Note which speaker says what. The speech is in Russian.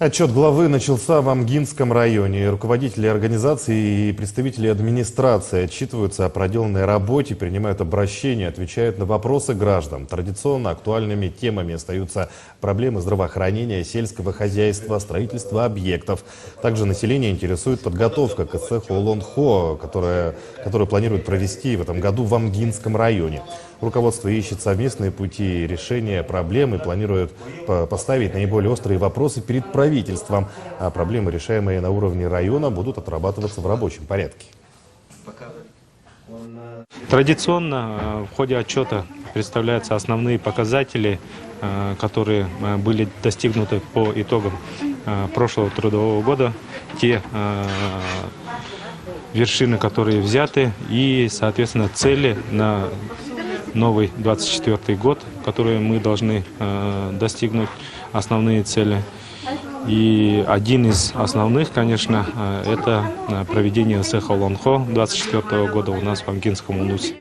Speaker 1: Отчет главы начался в Амгинском районе. Руководители организации и представители администрации отчитываются о проделанной работе, принимают обращения, отвечают на вопросы граждан. Традиционно актуальными темами остаются проблемы здравоохранения, сельского хозяйства, строительства объектов. Также население интересует подготовка к цеху Олонхо, которую планируют провести в этом году в Амгинском районе. Руководство ищет совместные пути решения проблем и планирует поставить наиболее острые вопросы перед правительством. А проблемы, решаемые на уровне района, будут отрабатываться в рабочем порядке.
Speaker 2: Традиционно в ходе отчета представляются основные показатели, которые были достигнуты по итогам прошлого трудового года, те вершины, которые взяты, и, соответственно, цели на новый 24 год, которые мы должны достигнуть, основные цели. И один из основных, конечно, это проведение цеха Олонхо 24 года у нас в Амгинском улусе.